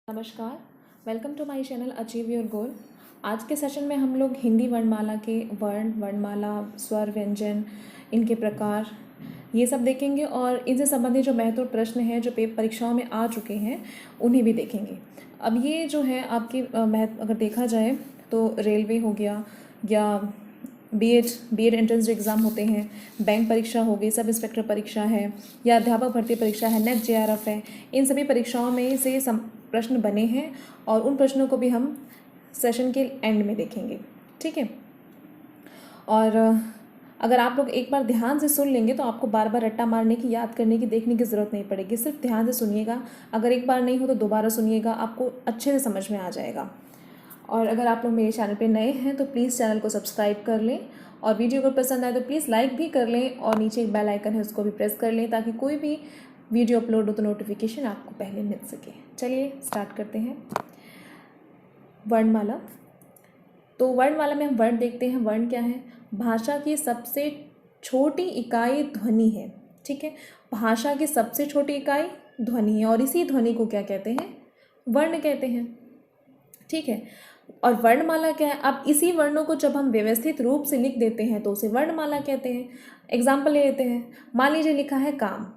नमस्कार, welcome to my channel achieve your goal. आज के सेशन में हम लोग हिंदी वर्णमाला के वर्णमाला, स्वर, व्यंजन, इनके प्रकार ये सब देखेंगे और इनसे संबंधित जो महत्वपूर्ण प्रश्न हैं जो परीक्षाओं में आ चुके हैं उन्हें भी देखेंगे। अब ये जो है आपकी महत्व अगर देखा जाए तो रेलवे हो गया या बीएड एंट्रेंस जो एग्ज़ाम होते हैं, बैंक परीक्षा हो गई, सब इंस्पेक्टर परीक्षा है या अध्यापक भर्ती परीक्षा है, नेट जेआरएफ है, इन सभी परीक्षाओं में से प्रश्न बने हैं और उन प्रश्नों को भी हम सेशन के एंड में देखेंगे। ठीक है। और अगर आप लोग एक बार ध्यान से सुन लेंगे तो आपको बार बार रट्टा मारने की, याद करने की, देखने की ज़रूरत नहीं पड़ेगी। सिर्फ ध्यान से सुनिएगा। अगर एक बार नहीं हो तो दोबारा सुनिएगा, आपको अच्छे से समझ में आ जाएगा। और अगर आप लोग मेरे चैनल पे नए हैं तो प्लीज़ चैनल को सब्सक्राइब कर लें और वीडियो अगर पसंद आए तो प्लीज़ लाइक भी कर लें और नीचे एक बेल आइकन है उसको भी प्रेस कर लें ताकि कोई भी वीडियो अपलोड हो तो नोटिफिकेशन आपको पहले मिल सके। चलिए स्टार्ट करते हैं। वर्णमाला। तो वर्णमाला में हम वर्ण देखते हैं। वर्ण क्या है? भाषा की सबसे छोटी इकाई ध्वनि है। ठीक है, भाषा की सबसे छोटी इकाई ध्वनि है और इसी ध्वनि को क्या कहते हैं? वर्ण कहते हैं। ठीक है। और वर्णमाला क्या है? अब इसी वर्णों को जब हम व्यवस्थित रूप से लिख देते हैं तो उसे वर्णमाला कहते हैं। एग्जाम्पल ले लेते हैं। मान लीजिए लिखा है काम।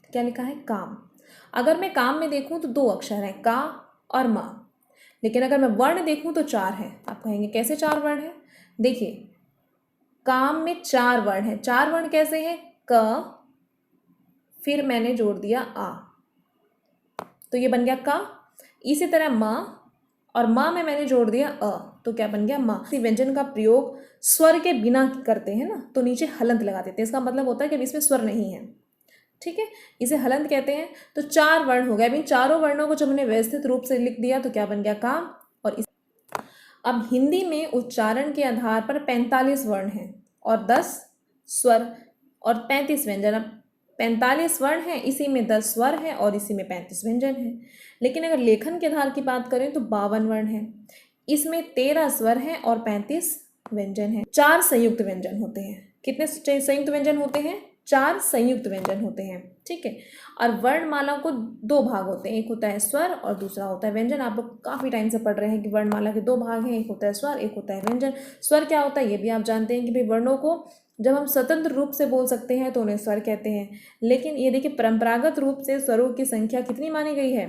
क्या लिखा है? काम। अगर मैं काम में देखूं तो 2 अक्षर हैं, का और मा। लेकिन अगर मैं वर्ण देखूं तो 4 हैं। आप कहेंगे कैसे 4 वर्ण हैं? देखिए, काम में 4 वर्ण हैं। 4 वर्ण कैसे हैं? क, फिर मैंने जोड़ दिया आ, तो ये बन गया का। इसी तरह मा, और माँ में मैंने जोड़ दिया अ, तो क्या बन गया? माँ। इसी व्यंजन का प्रयोग स्वर के बिना करते हैं ना, तो नीचे हलंत लगा देते हैं। इसका मतलब होता है कि अब इसमें स्वर नहीं है। ठीक है, इसे हलंत कहते हैं। तो 4 वर्ण हो गए। अभी चारों वर्णों को जब हमने व्यवस्थित रूप से लिख दिया तो क्या बन गया? काम। और अब हिंदी में उच्चारण के आधार पर 45 वर्ण हैं और 10 स्वर और 35 व्यंजन। अब 45 वर्ण हैं, इसी में 10 स्वर हैं और इसी में 35 व्यंजन हैं। लेकिन अगर लेखन के आधार की बात करें तो 52 वर्ण हैं, इसमें 13 स्वर हैं और 35 व्यंजन हैं। 4 संयुक्त व्यंजन होते हैं। कितने संयुक्त व्यंजन होते हैं? 4 संयुक्त व्यंजन होते हैं। ठीक है। और वर्णमाला को 2 भाग होते हैं, एक होता है स्वर और दूसरा होता है व्यंजन। आप लोग काफ़ी टाइम से पढ़ रहे हैं कि वर्णमाला के 2 भाग हैं, एक होता है स्वर, एक होता है व्यंजन। स्वर क्या होता है ये भी आप जानते हैं कि भाई वर्णों को जब हम स्वतंत्र रूप से बोल सकते हैं तो उन्हें स्वर कहते हैं। लेकिन ये देखिए, परंपरागत रूप से स्वरों की संख्या कितनी मानी गई है?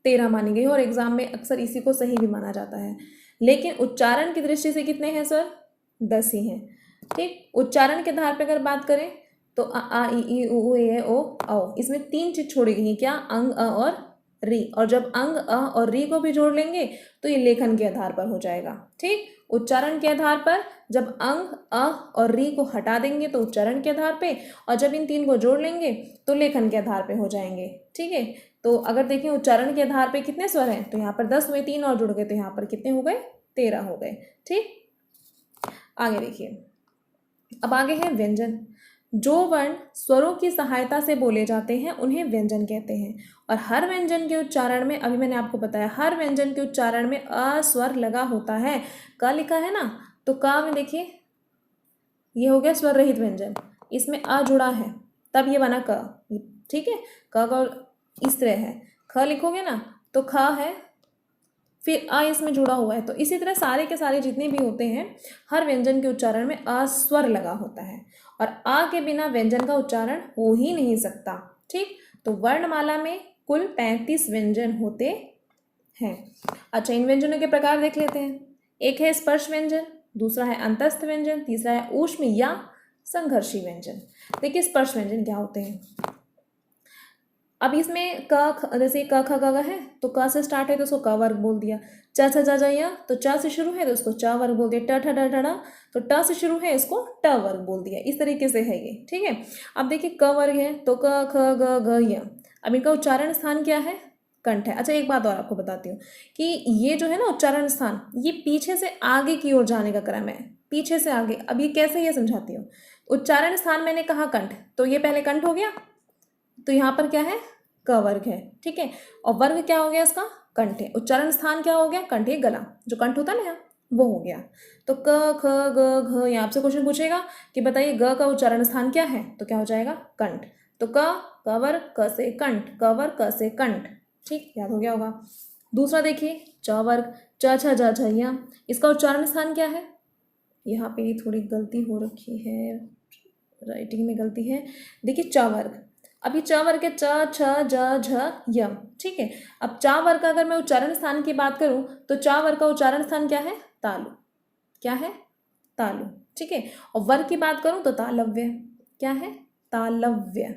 13 मानी गई है और एग्जाम में अक्सर इसी को सही भी माना जाता है। लेकिन उच्चारण की दृष्टि से कितने हैं स्वर? 10 ही हैं। ठीक। उच्चारण के आधार पर अगर बात करें तो आ ई उ ए ओ औ, इसमें 3 चीज छोड़ी गई हैं। क्या? अंग, अ और री। और जब अंग, अ और री को भी जोड़ लेंगे तो ये लेखन के आधार पर हो जाएगा। ठीक। उच्चारण के आधार पर जब अंग, अ और री को हटा देंगे तो उच्चारण के आधार पे, और जब इन 3 को जोड़ लेंगे तो लेखन के आधार पे हो जाएंगे। ठीक है। तो अगर देखें उच्चारण के आधार पे कितने स्वर हैं तो यहाँ पर 10 हुए, 3 और जुड़ गए तो यहाँ पर कितने हो गए? 13 हो गए। ठीक। आगे देखिए, अब आगे है व्यंजन। जो वर्ण स्वरों की सहायता से बोले जाते हैं उन्हें व्यंजन कहते हैं। और हर व्यंजन के उच्चारण में, अभी मैंने आपको बताया, हर व्यंजन के उच्चारण में अ स्वर लगा होता है। क लिखा है ना, तो क में देखिए ये हो गया स्वर रहित व्यंजन, इसमें अ जुड़ा है तब ये बना क। ठीक है, क का इस तरह है। ख लिखोगे ना तो ख है, फिर अ इसमें जुड़ा हुआ है। तो इसी तरह सारे के सारे जितने भी होते हैं, हर व्यंजन के उच्चारण में अ स्वर लगा होता है और अ के बिना व्यंजन का उच्चारण हो ही नहीं सकता। ठीक। तो वर्णमाला में कुल 35 व्यंजन होते हैं। अच्छा, इन व्यंजनों के प्रकार देख लेते हैं। एक है स्पर्श व्यंजन, दूसरा है अंतस्थ व्यंजन, तीसरा है ऊष्म या संघर्षी व्यंजन। देखिए स्पर्श व्यंजन क्या होते हैं। अब इसमें क, जैसे क ख ग घ है तो क से स्टार्ट है तो उसको क वर्ग बोल दिया। च छ ज ज य तो च से शुरू है तो उसको च वर्ग बोल दिया। ट ठ ड ढ ढ तो ट से शुरू है इसको ट वर्ग बोल दिया। इस तरीके से है ये। ठीक है। अब देखिए क वर्ग है तो क ख ग घ य। अब इनका उच्चारण स्थान क्या है? कंठ है। अच्छा, एक बात और आपको बताती हूँ कि ये जो है ना उच्चारण स्थान, ये पीछे से आगे की ओर जाने का क्रम है, पीछे से आगे। अब ये कैसे, ये समझाती हूँ। उच्चारण स्थान मैंने कहा कंठ, तो ये पहले कंठ हो गया, तो यहाँ पर क्या है? क वर्ग है। ठीक है। और वर्ग क्या हो गया इसका? कंठ है। उच्चारण स्थान क्या हो गया? कंठ है, गला जो कंठ होता है ना यहाँ, वो हो गया। तो क ख ग घ, यहाँ आपसे क्वेश्चन पूछेगा कि बताइए ग का उच्चारण स्थान क्या है, तो क्या हो जाएगा? कंठ। तो क वर्ग क से कंठ, क वर्ग क से कंठ। ठीक, याद हो गया होगा। दूसरा देखिए च वर्ग, च छ ज झ य, इसका उच्चारण स्थान क्या है? यहाँ पे थोड़ी गलती हो रखी है, राइटिंग में गलती है। देखिए च वर्ग, अभी च वर्ग के च छ ज झ य, ठीक है। अब च वर्ग का अगर मैं उच्चारण स्थान की बात करूँ तो च वर्ग का उच्चारण स्थान क्या है? तालु। क्या है? तालु, ठीक है। और वर्ग की बात करूँ तो तालव्य। क्या है? तालव्य,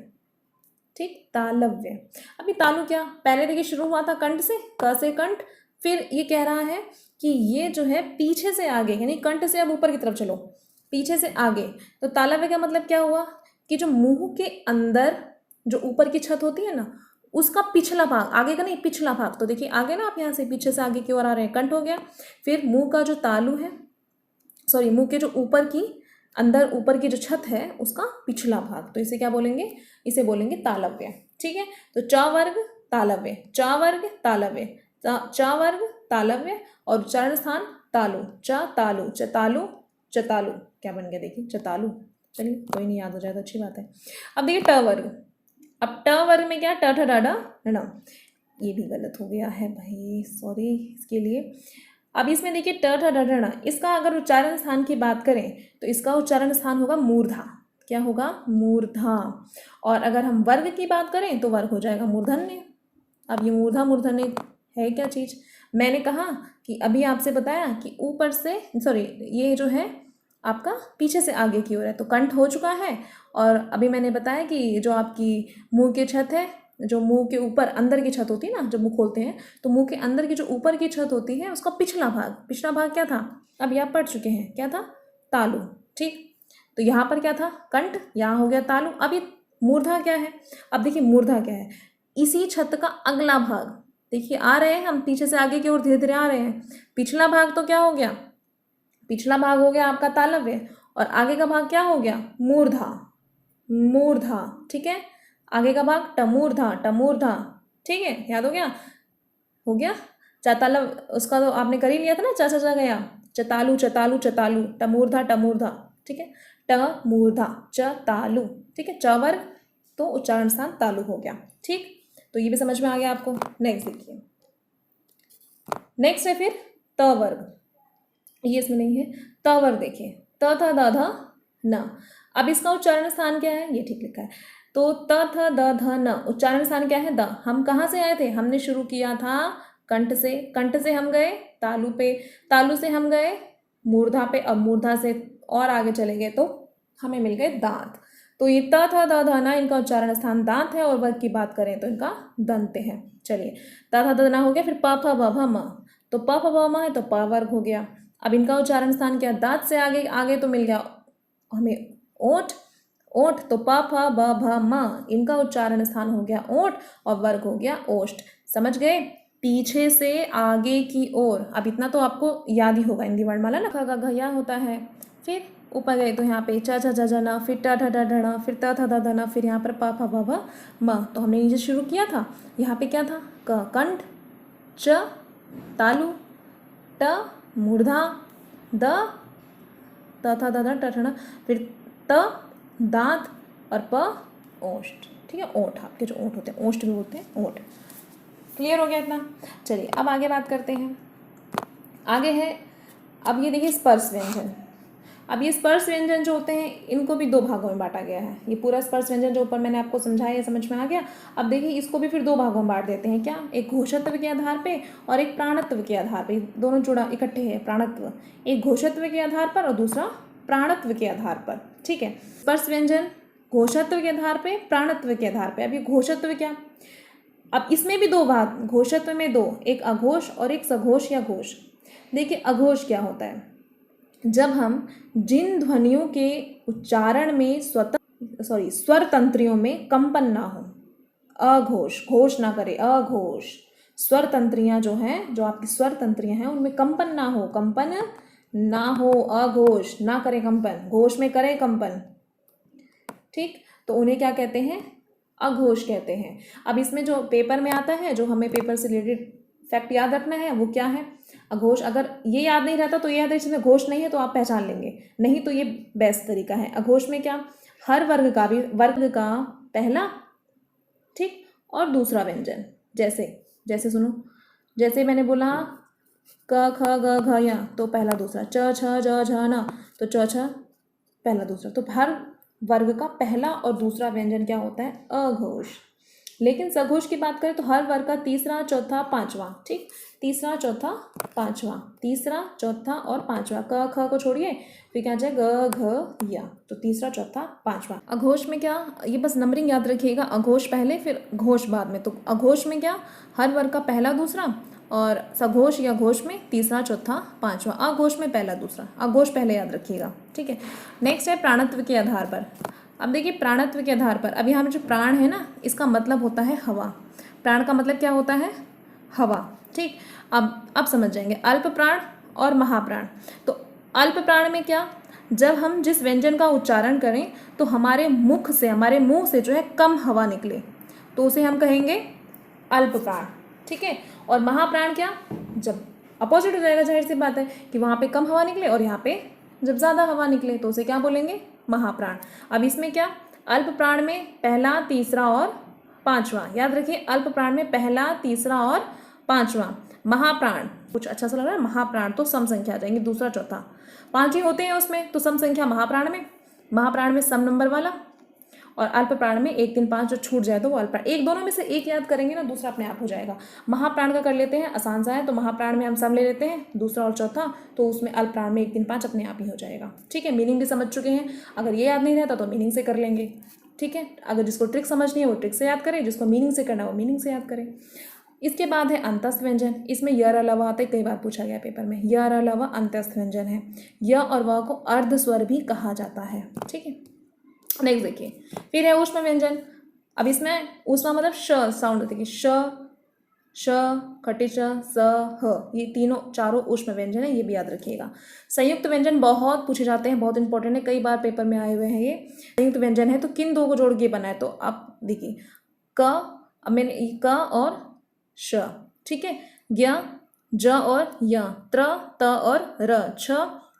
ठीक, तालव्य। अभी तालु क्या, पहले देखिए शुरू हुआ था कंठ से, क से कंठ, फिर ये कह रहा है कि ये जो है पीछे से आगे, यानी कंठ से अब ऊपर की तरफ चलो, पीछे से आगे। तो तालव्य का मतलब क्या हुआ कि जो मुंह के अंदर जो ऊपर की छत होती है ना, उसका पिछला भाग, आगे का नहीं पिछला भाग। तो देखिए आगे ना, आप यहाँ से पीछे से आगे की ओर आ रहे हैं, कंठ हो गया। फिर मुंह का जो तालु है, सॉरी मुंह के जो ऊपर की, अंदर ऊपर की जो छत है उसका पिछला भाग, तो इसे क्या बोलेंगे? इसे बोलेंगे तालव्य, ठीक है। तो च वर्ग तालव्य, च वर्ग तालव्य, च वर्ग तालव्य, और उच्चारण स्थान तालु, च तालु, चतालु, चतालु, क्या बन गया देखिए? चतालु। चलिए कोई नहीं, याद हो जाए तो अच्छी बात है। अब देखिए ट वर्ग, अब ट वर्ग में क्या? ट ठ डा डा ण, ये भी गलत हो गया है भाई, सॉरी इसके लिए। अब इसमें देखिए ट ठ ड ढ ण, इसका अगर उच्चारण स्थान की बात करें तो इसका उच्चारण स्थान होगा मूर्धा। क्या होगा? मूर्धा। और अगर हम वर्ग की बात करें तो वर्ग हो जाएगा मूर्धन्य। अब ये मूर्धा मूर्धन्य है क्या चीज़? मैंने कहा कि अभी आपसे बताया कि ऊपर से, सॉरी ये जो है आपका पीछे से आगे की ओर है, तो कंठ हो चुका है। और अभी मैंने बताया कि जो आपकी मुंह की छत है, जो मुंह के ऊपर अंदर की छत होती है ना, जब मुंह खोलते हैं तो मुंह के अंदर की जो ऊपर की छत होती है उसका पिछला भाग, पिछला भाग क्या था? अब आप पढ़ चुके हैं, क्या था? तालु, ठीक। तो यहाँ पर क्या था? कंठ, यहाँ हो गया तालु। अब ये मूर्धा क्या है? अब देखिए मूर्धा क्या है? इसी छत का अगला भाग, देखिए आ रहे हैं हम पीछे से आगे की ओर, धीरे धीरे आ रहे हैं। पिछला भाग तो क्या हो गया? पिछला भाग हो गया आपका तालव्य, और आगे का भाग क्या हो गया? मूर्धा, मूर्धा, ठीक है। आगे का भाग टमूर्धा, टमूर्धा, ठीक है, याद हो गया? हो गया। चतालव उसका तो आपने कर ही लिया था ना, चा चा गया, चतालु चतालु चतालु, टमूर्धा टमूर्धा, ठीक है, ट मूर्धा, चतालु, ठीक है। च वर्ग तो उच्चारण स्थान तालु हो गया, ठीक। तो ये भी समझ में आ गया आपको। नेक्स्ट देखिए, नेक्स्ट है फिर त वर्ग, ये इसमें नहीं है। त वर्ग देखिए, त थ द ध न। अब इसका उच्चारण स्थान क्या है? ये ठीक लिखा है। तो त थ द ध न, उच्चारण स्थान क्या है? द। हम कहाँ से आए थे? हमने शुरू किया था कंठ से, कंठ से हम गए तालु पे, तालु से हम गए मूर्धा पे, अब मूर्धा से और आगे चले गए तो हमें मिल गए दांत। तो ये त थ द ध न, इनका उच्चारण स्थान दांत है, और वर्ग की बात करें तो इनका दंत है। चलिए त थ द न हो गया, फिर प फ ब भ म, तो प फ ब म है तो प वर्ग हो गया। अब इनका उच्चारण स्थान क्या? दांत से आगे, आगे तो मिल गया हमें ओठ, ओठ, तो प फ ब भ म, इनका उच्चारण स्थान हो गया ओठ, और वर्ग हो गया ओष्ठ। समझ गए? पीछे से आगे की ओर। अब इतना तो आपको याद ही होगा हिंदी वर्णमाला ना, ख घ या होता है। फिर ऊपर गए तो यहाँ पे च छ ज ज न, फिर ट ठ ड ढ ण, फिर त थ द ध न, फिर यहाँ पर प फ ब भ म। तो हमने नीचे शुरू किया था, यहाँ पे क्या था? क कंठ, च तालु, ट मूर्धा, द त थ द ध ट ठ ण, फिर त दांत, और प ओष्ठ, ठीक है। ओठ, आपके जो ओठ होते हैं, ओष्ठ भी बोलते हैं, ओठ। क्लियर हो गया इतना? चलिए अब आगे बात करते हैं। आगे है, अब ये देखिए स्पर्श व्यंजन। अब ये स्पर्श व्यंजन जो होते हैं इनको भी दो भागों में बांटा गया है। ये पूरा स्पर्श व्यंजन जो ऊपर मैंने आपको समझाया, ये समझ में आ गया? अब देखिए इसको भी फिर दो भागों में बांट देते हैं। क्या? एक घोषत्व के आधार पे और एक प्राणत्व के आधार पे, दोनों जुड़ा इकट्ठे है। प्राणत्व, एक घोषत्व के आधार पर और दूसरा प्राणत्व के आधार पर, ठीक है। स्पर्श व्यंजन घोषत्व के आधार पे, प्राणत्व के आधार पे। अब ये घोषत्व क्या? अब इसमें भी दो भाग, घोषत्व में दो, एक अघोष और एक सघोष या घोष। देखिए अघोष क्या होता है? जब हम जिन ध्वनियों के उच्चारण में स्वर तंत्रियों में कंपन ना हो, अघोष, घोष ना करे, अघोष। स्वर तंत्रियां जो हैं, जो आपकी स्वर तंत्रियां हैं, उनमें कंपन ना हो, कंपन ना हो, अघोष, ना करे कंपन, घोष में करे कंपन, ठीक। तो उन्हें क्या कहते हैं? अघोष कहते हैं। अब इसमें जो पेपर में आता है, जो हमें पेपर से रिलेटेड फैक्ट याद रखना है, वो क्या है? अघोष। अगर ये याद नहीं रहता तो ये याद है, इसमें घोष नहीं है तो आप पहचान लेंगे, नहीं तो ये बेस्ट तरीका है। अघोष में क्या? हर वर्ग का पहला, ठीक, और दूसरा व्यंजन, जैसे जैसे सुनो, जैसे मैंने बोला क ख ग घ या तो पहला दूसरा, च छ ज झ न तो च छ पहला दूसरा। तो हर वर्ग का पहला और दूसरा व्यंजन क्या होता है? अघोष। लेकिन सघोष की बात करें तो हर वर्ग का तीसरा, चौथा, पांचवा, ठीक, तीसरा, चौथा, पांचवा, तीसरा, चौथा और पांचवा। क ख को छोड़िए, फिर क्या जाए ग घ या, तो तीसरा, चौथा, पांचवा। अघोष में क्या, ये बस नंबरिंग याद रखिएगा, अघोष पहले फिर घोष बाद में। तो अघोष में क्या, हर वर्ग का पहला दूसरा, और सघोष या घोष में तीसरा, चौथा, पांचवा। अघोष में पहला दूसरा, अघोष पहले याद रखिएगा, ठीक है। नेक्स्ट है प्राणत्व के आधार पर। अब देखिए प्राणत्व के आधार पर, अभी हमें जो प्राण है ना, इसका मतलब होता है हवा। प्राण का मतलब क्या होता है? हवा, ठीक। अब समझ जाएंगे अल्प प्राण और महाप्राण। तो अल्प प्राण में क्या, जब हम जिस व्यंजन का उच्चारण करें तो हमारे मुख से, हमारे मुंह से जो है कम हवा निकले, तो उसे हम कहेंगे अल्प प्राण, ठीक है। और महाप्राण क्या, जब अपोजिट हो जाएगा, जाहिर सी बात है कि वहाँ पे कम हवा निकले और यहाँ पे जब ज़्यादा हवा निकले, तो उसे क्या बोलेंगे? महाप्राण। अब इसमें क्या, अल्प प्राण में पहला, तीसरा और पांचवा, याद रखिए अल्प प्राण में पहला, तीसरा और पांचवा। महाप्राण कुछ अच्छा सा लग रहा है, महाप्राण तो सम संख्या आ जाएंगे, दूसरा, चौथा, पांच ही होते हैं उसमें, तो सम संख्या महाप्राण में सम नंबर वाला, और अल्प प्राण में 1, 3, 5 जो छूट जाए तो वो अल्प प्राण। एक दोनों में से एक याद करेंगे ना, दूसरा अपने आप हो जाएगा। महाप्राण का कर लेते हैं, आसान सा है, तो महाप्राण में हम सम ले लेते हैं, दूसरा और चौथा, तो उसमें अल्प प्राण में 1, 3, 5 अपने आप ही हो जाएगा, ठीक है। मीनिंग भी समझ चुके हैं, अगर ये याद नहीं रहता तो मीनिंग से कर लेंगे, ठीक है। अगर जिसको ट्रिक समझनी है वो ट्रिक से याद करे, जिसको मीनिंग से करना है वो मीनिंग से याद करे। इसके बाद है अंतस्थ व्यंजन। इसमें य अलावा आता है, कई बार पूछा गया पेपर में, य अलावा अंतस्थ व्यंजन है। य और व को अर्ध स्वर भी कहा जाता है, ठीक है। नेक्स्ट देखिए, फिर है ऊष्म व्यंजन। अब इसमें ऊष्मा मतलब श साउंड होती है, श, खट्टे च, स, ह, ये तीनों चारों ऊष्म व्यंजन है, ये भी याद रखिएगा। संयुक्त व्यंजन बहुत पूछे जाते हैं, बहुत इंपॉर्टेंट है, कई बार पेपर में आए हुए हैं ये। संयुक्त व्यंजन है तो किन दो को जोड़ के बना है, तो आप देखिए क, अब मैंने क और श, ठीक है, ज्ञ, ज और य, त्र, त और र, छ,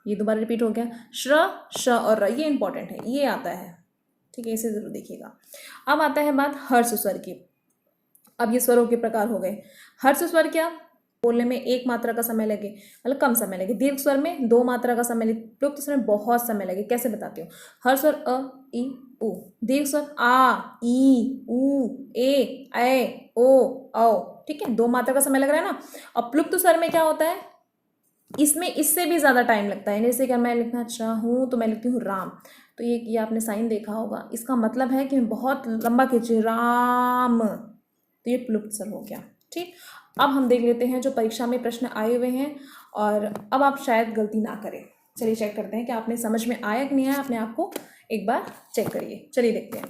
ये दोबारा रिपीट हो गया, श्र, श और र, ये इंपॉर्टेंट है, ये आता है, ठीक है, इसे जरूर देखिएगा। अब आता है बात हर्ष स्वर की। अब ये स्वरों के प्रकार हो गए। हर्ष स्वर क्या, बोलने में एक मात्रा का समय लगे, मतलब कम समय लगे। दीर्घ स्वर में 2 मात्रा का समय लगे, प्लुप्त स्वर में बहुत समय लगे। कैसे बताती हूँ, हर्ष स्वर अ, ई, उ, दीर्घ स्वर आ, ई, उ, ए, ओ, औ, ठीक है, 2 मात्रा का समय लग रहा है ना। और प्लुप्त स्वर में क्या होता है, इसमें इससे भी ज़्यादा टाइम लगता है। जैसे अगर मैं लिखना चाहूँ तो मैं लिखती हूँ राम, तो ये आपने साइन देखा होगा, इसका मतलब है कि मैं बहुत लंबा खींची राम, तो ये प्लुप्त स्वर हो गया, ठीक। अब हम देख लेते हैं जो परीक्षा में प्रश्न आए हुए हैं, और अब आप शायद गलती ना करें। चलिए चेक करते हैं कि आपने समझ में आया कि नहीं आया, अपने आप को एक बार चेक करिए। चलिए देखते हैं।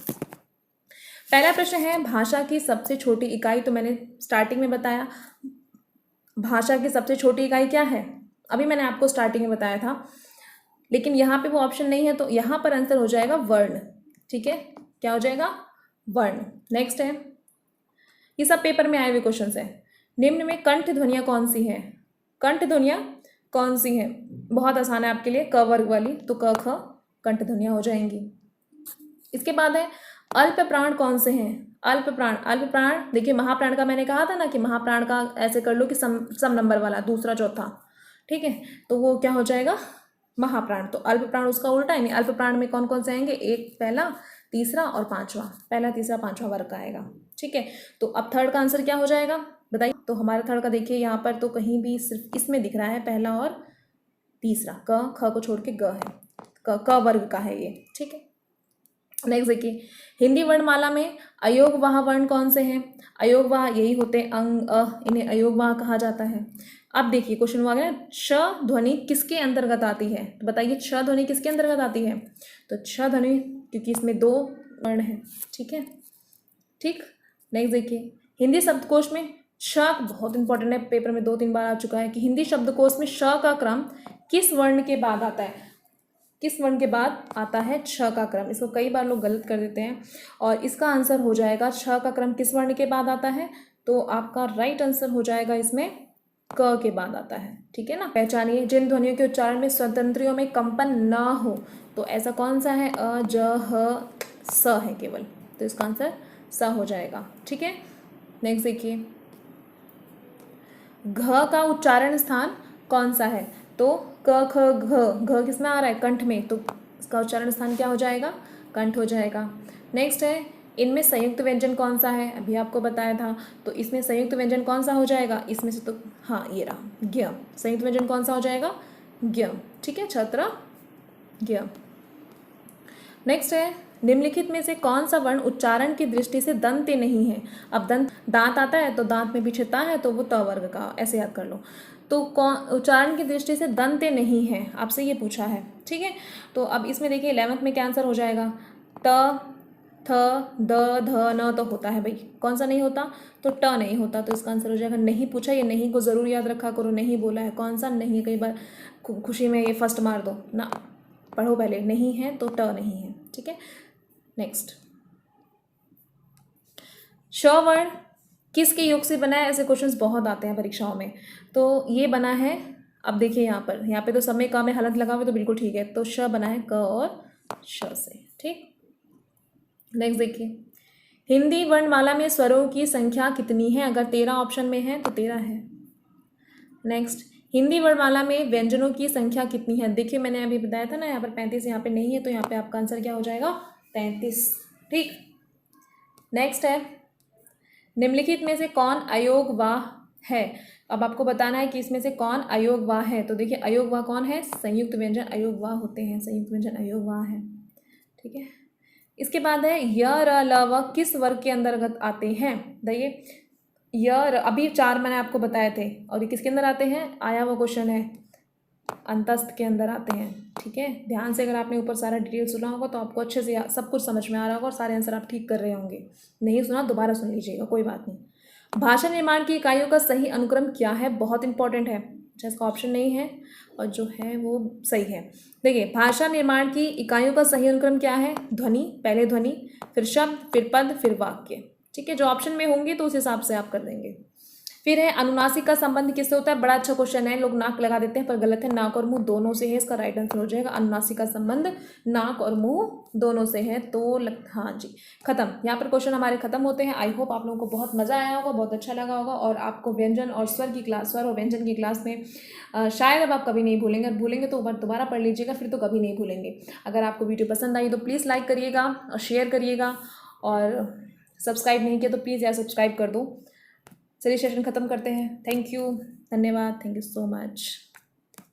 पहला प्रश्न है, भाषा की सबसे छोटी इकाई। तो मैंने स्टार्टिंग में बताया भाषा की सबसे छोटी इकाई क्या है, अभी मैंने आपको स्टार्टिंग में बताया था, लेकिन यहाँ पे वो ऑप्शन नहीं है, तो यहाँ पर आंसर हो जाएगा वर्ण, ठीक है, क्या हो जाएगा, वर्ण। नेक्स्ट है, ये सब पेपर में आए हुए क्वेश्चन है। निम्न में कंठ ध्वनियाँ कौन सी हैं, कंठ ध्वनियाँ कौन सी हैं, बहुत आसान है आपके लिए, क वर्ग वाली, तो क ख कंठ ध्वनियाँ हो जाएंगी। इसके बाद है अल्प प्राण कौन से हैं, अल्प प्राण देखिए, महाप्राण का मैंने कहा था ना कि महाप्राण का ऐसे कर लो कि सम नंबर वाला, दूसरा, चौथा, ठीक है, तो वो क्या हो जाएगा, महाप्राण। तो अल्प प्राण उसका उल्टा है, अल्प प्राण में कौन कौन से आएंगे, एक, पहला, तीसरा और पांचवा, पहला, तीसरा, पांचवा वर्ग का आएगा, ठीक है। तो अब थर्ड का आंसर क्या हो जाएगा बताइए। तो हमारा थर्ड का देखिए, यहाँ पर तो कहीं भी सिर्फ इसमें दिख रहा है पहला और तीसरा, क ख को छोड़ के ग है, क वर्ग का है ये, ठीक है। नेक्स्ट देखिए, हिंदी वर्णमाला में अयोगवाह वर्ण कौन से हैं, अयोगवाह यही होते हैं, अंग, अ, इन्हें अयोगवाह कहा जाता है। अब देखिए क्वेश्चन हुआ गया, श ध्वनि किसके अंतर्गत आती है, तो बताइए श ध्वनि किसके अंतर्गत आती है, तो श ध्वनि, क्योंकि इसमें 2 वर्ण हैं, ठीक है, ठीक। नेक्स्ट देखिए, हिंदी शब्दकोश में श बहुत इंपॉर्टेंट है, पेपर में 2-3 बार आ चुका है कि हिंदी शब्दकोश में श का क्रम किस वर्ण के बाद आता है, किस वर्ण के बाद आता है छ का क्रम। इसको कई बार लोग गलत कर देते हैं, और इसका आंसर हो जाएगा छ का क्रम किस वर्ण के बाद आता है, तो आपका राइट आंसर हो जाएगा इसमें क के बाद आता है, ठीक है ना। पहचानिए, जिन ध्वनियों के उच्चारण में स्वतंत्रियों में कंपन ना हो, तो ऐसा कौन सा है, अ, ज, ह, स है केवल, तो इसका आंसर स हो जाएगा, ठीक है। नेक्स्ट देखिए, घ का उच्चारण स्थान कौन सा है? तो क ख घ, घ किस में आ रहा है? कंठ में, तो इसका उच्चारण स्थान क्या हो जाएगा? कंठ हो जाएगा। नेक्स्ट है, इनमें संयुक्त व्यंजन कौन सा है? अभी आपको बताया था। तो इसमें संयुक्त व्यंजन कौन सा हो जाएगा? इसमें से तो हाँ ये रहा, ज्ञ। संयुक्त व्यंजन कौन सा हो जाएगा? ज्ञ। ठीक है, छात्रा, ज्ञ। नेक्स्ट है, निम्नलिखित में से कौन सा वर्ण उच्चारण की दृष्टि से दंत्य नहीं है? अब दांत आता है तो दांत में पीछे ता है तो वो त वर्ग का, ऐसे याद कर लो। तो कौन उच्चारण की दृष्टि से दंत्य नहीं है, आपसे ये पूछा है। ठीक है, तो अब इसमें देखिए 11th में क्या आंसर हो जाएगा? त, थ, द, ध, न तो होता है भाई, कौन सा नहीं होता? तो ट नहीं होता, तो इसका आंसर हो जाएगा नहीं। पूछा, ये नहीं को ज़रूर याद रखा करो, नहीं बोला है, कौन सा नहीं? कई बार खुशी में ये फर्स्ट मार दो ना, पढ़ो पहले, नहीं है तो ट नहीं है। ठीक है, नेक्स्ट, श वर्ण किसके योग से बना है? ऐसे क्वेश्चंस बहुत आते हैं परीक्षाओं में। तो ये बना है, अब देखिए यहाँ पे तो सब में क में हलंत लगा हुआ तो बिल्कुल ठीक है। तो श बना है क और श से। ठीक, नेक्स्ट देखिए, हिंदी वर्णमाला में स्वरों की संख्या कितनी है? अगर 13 ऑप्शन में है तो 13 है। नेक्स्ट, हिंदी वर्णमाला में व्यंजनों की संख्या कितनी है? देखिए मैंने अभी बताया था ना, यहाँ पर 35, यहाँ पे नहीं है, तो यहाँ पे आपका आंसर क्या हो जाएगा? 33। ठीक, नेक्स्ट है, निम्नलिखित में से कौन अयोगवाह है? अब आपको बताना है कि इसमें से कौन अयोगवाह है। तो देखिए अयोगवाह कौन है? संयुक्त व्यंजन अयोगवाह होते हैं, संयुक्त व्यंजन अयोगवाह है। ठीक है, इसके बाद है य, र, ल, व किस वर्ग के अंतर्गत आते हैं? देखिए अभी 4 मैंने आपको बताए थे, और ये किसके अंदर आते हैं? आया वो क्वेश्चन है, अंतस्थ के अंदर आते हैं। ठीक है, ध्यान से अगर आपने ऊपर सारा डिटेल सुना होगा तो आपको अच्छे से सब कुछ समझ में आ रहा होगा और सारे आंसर आप ठीक कर रहे होंगे। नहीं सुना दोबारा सुन लीजिएगा, कोई बात नहीं। भाषा निर्माण की इकाइयों का सही अनुक्रम क्या है? बहुत इंपॉर्टेंट है, जिसका ऑप्शन नहीं है और जो है वो सही है। देखिए, भाषा निर्माण की इकाइयों का सही अनुक्रम क्या है? ध्वनि, पहले ध्वनि, फिर शब्द, फिर पद, फिर वाक्य। ठीक है, जो ऑप्शन में होंगे तो उस हिसाब से आप कर देंगे। फिर है, अनुनासिक का संबंध किससे होता है? बड़ा अच्छा क्वेश्चन है, लोग नाक लगा देते हैं पर गलत है, नाक और मुंह दोनों से है। इसका राइट आंसर हो जाएगा अनुनासिक का संबंध नाक और मुंह दोनों से है। तो हाँ जी, खत्म। यहाँ पर क्वेश्चन हमारे खत्म होते हैं। आई होप आप लोगों को बहुत मजा आया होगा, बहुत अच्छा लगा होगा, और आपको व्यंजन और स्वर की क्लास, स्वर और व्यंजन की क्लास में शायद अब आप कभी नहीं भूलेंगे, और भूलेंगे तो दोबारा पढ़ लीजिएगा, फिर तो कभी नहीं भूलेंगे। अगर आपको वीडियो पसंद आई तो प्लीज़ लाइक करिएगा और शेयर करिएगा, और सब्सक्राइब नहीं किया तो प्लीज़ यार सब्सक्राइब कर दो। चलिए सेशन ख़त्म करते हैं। थैंक यू, धन्यवाद, थैंक यू सो मच।